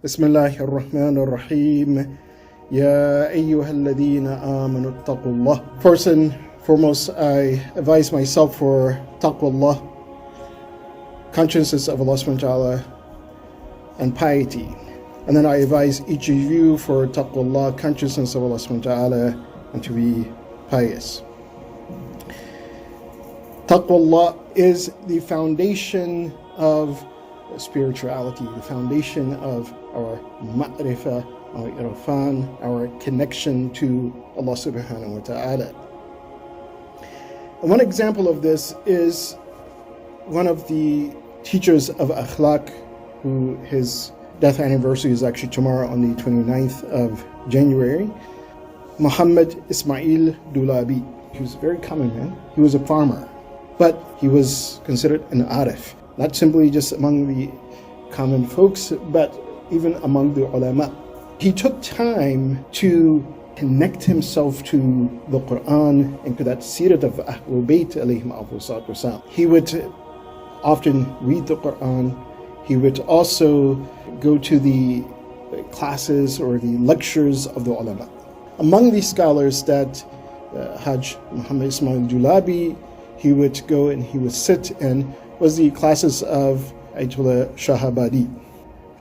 بسم الله الرحمن الرحيم يا أيها الذين آمنوا اتقوا الله. First and foremost, I advise myself for taqwallah, consciousness of Allah subhanahu wa ta'ala, and piety. And then I advise each of you for taqwallah, consciousness of Allah subhanahu wa ta'ala, and to be pious. Taqwallah is the foundation of spirituality, the foundation of our ma'rifah, our irfan, our connection to Allah subhanahu wa ta'ala. And one example of this is one of the teachers of akhlaq, who his death anniversary is actually tomorrow on the 29th of January, Muhammad Ismail Dulabi. He was a very common man. He was a farmer, but he was considered an arif, not simply just among the common folks, but even among the ulama. He took time to connect himself to the Quran and to that sirat of Ahlul Bayt alayhim afdalus salam. He would often read the Quran. He would also go to the classes or the lectures of the ulama. Among these scholars that Hajj Muhammad Ismail Dulabi, he would go and he would sit and was the classes of Ayatollah Shahabadi.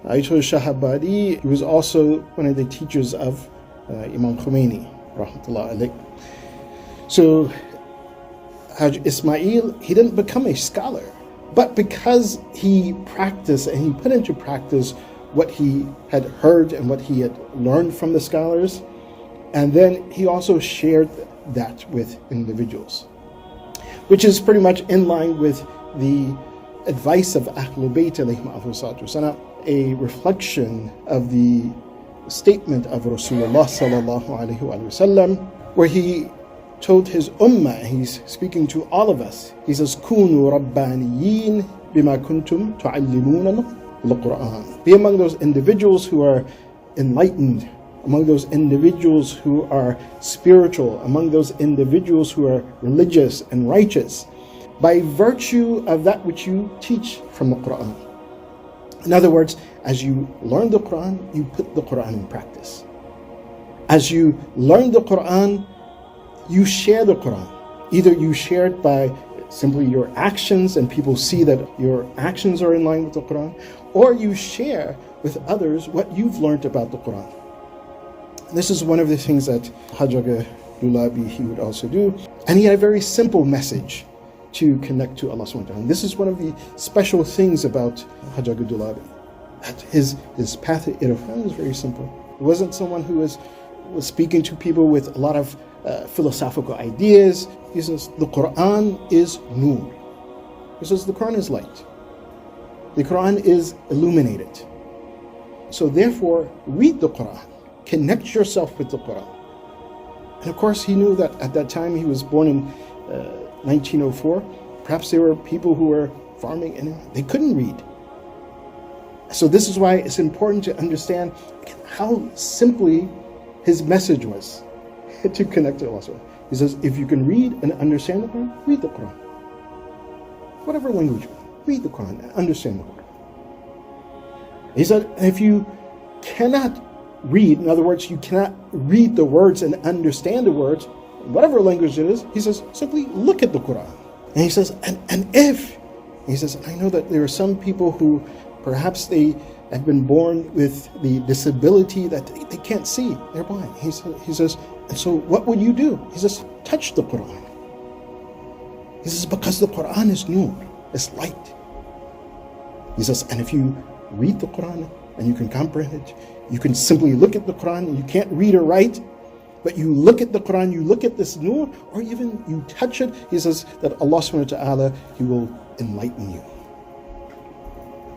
Ayatollah Shahabadi, he was also one of the teachers of Imam Khomeini, rahmatullah alayh. So Hajj Ismail, he didn't become a scholar, but because he practiced and he put into practice what he had heard and what he had learned from the scholars, and then he also shared that with individuals, which is pretty much in line with the advice of Ahlul Bayt alayhim afdalus salam, a reflection of the statement of Rasulullah sallallahu alayhi wa sallam, where he told his ummah, he's speaking to all of us, he says, Kunu rabbaniyin bima kuntum tu'allimuna al-Quran. Be among those individuals who are enlightened, among those individuals who are spiritual, among those individuals who are religious and righteous, by virtue of that which you teach from the Quran. In other words, as you learn the Quran, you put the Quran in practice. As you learn the Quran, you share the Quran. Either you share it by simply your actions and people see that your actions are in line with the Quran, or you share with others what you've learned about the Quran. This is one of the things that Hajj Dulabi, he would also do. And he had a very simple message to connect to Allah subhanahu wa ta'ala. And this is one of the special things about Hajj Dulabi, that his path to irfan was very simple. He wasn't someone who was speaking to people with a lot of philosophical ideas. He says the Quran is nur. He says the Quran is light. The Quran is illuminated. So therefore, read the Quran. Connect yourself with the Quran. And of course, he knew that at that time, he was born in 1904. Perhaps there were people who were farming and they couldn't read. So this is why it's important to understand how simply his message was to connect to Allah. He says, if you can read and understand the Quran, read the Quran. Whatever language, read the Quran and understand the Quran. He said, if you cannot read, in other words, you cannot read the words and understand the words, whatever language it is, he says, simply look at the Quran. And he says, he says, I know that there are some people who perhaps they have been born with the disability that they can't see, they're blind. He says, and so what would you do? He says, touch the Quran. He says, because the Quran is nur, it's light. He says, and if you read the Quran and you can comprehend it, you can simply look at the Quran and you can't read or write, but you look at the Quran, you look at this nur, or even you touch it, he says that Allah subhanahu wa ta'ala, he will enlighten you.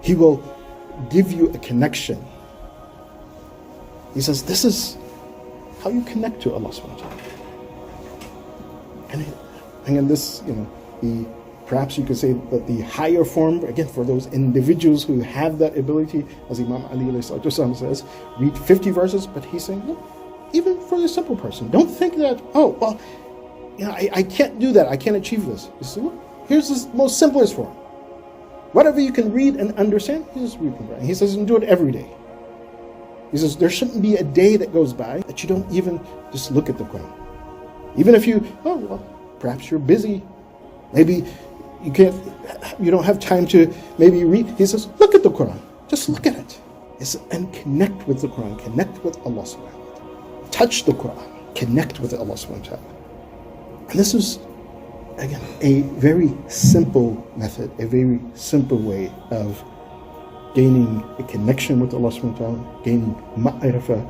He will give you a connection. He says this is how you connect to Allah subhanahu wa ta'ala. And in this, perhaps you could say that the higher form, again, for those individuals who have that ability, as Imam Ali ﷺ says, read 50 verses, but he's saying, look, even for the simple person, don't think that, I can't do that, I can't achieve this. You say, look, here's the most simplest form. Whatever you can read and understand, you just read and write. He says, and do it every day. He says there shouldn't be a day that goes by that you don't even just look at the Quran. Even if perhaps you're busy, maybe you don't have time to maybe read. He says, look at the Quran. Just look at it. And connect with the Quran. Connect with Allah subhanahu wa ta'ala. Touch the Quran. Connect with Allah subhanahu wa ta'ala. And this is, again, a very simple method, a very simple way of gaining a connection with Allah subhanahu wa ta'ala, gaining ma'rifah,